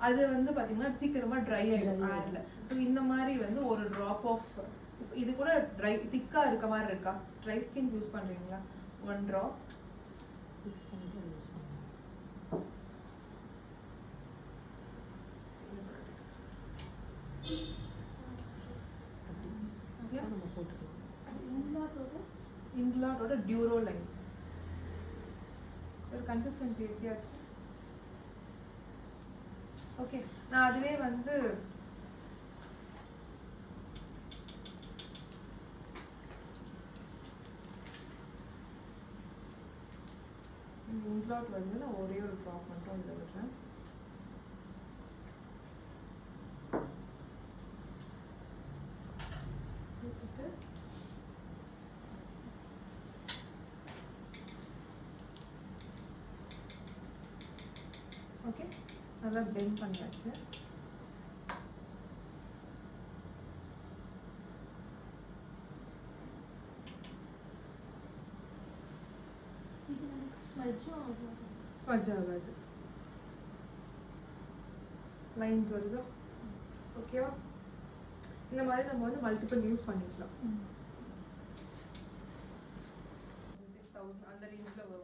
அது வந்து பாத்தீங்கன்னா சீக்கிரமா ட்ரை ஆயிடும் ஏர்ல. ஸோ இந்த மாதிரி வந்து ஒரு ட்ராப் ஆஃப், இது கூட ட்ரை திக்கா இருக்க மாதிரி இருக்கா? ட்ரை ஸ்கின் யூஸ் பண்றீங்களா? 1 ட்ராப் இங்லாட்டோட டியூரோ லைன் ஒரு கன்சிஸ்டன்சி எப்படியாச்சு. ஓகே, நான் அதுவே வந்து இங்லாட் வந்து நான் ஒரே ஒரு ட்ராப் மட்டும் இதில் விடுறேன். ஓகே, நல்லா பெண்ட் பண்ணியாச்சு. ஸ்மட்ஜ் ஆகாது. லைன்ஸ் வருதா? ஓகேவா? இந்த மாதிரி நம்ம வந்து மல்டிபிள் யூஸ் பண்ணிக்கலாம். 6000 அந்த ரேஞ்சில் வரும்.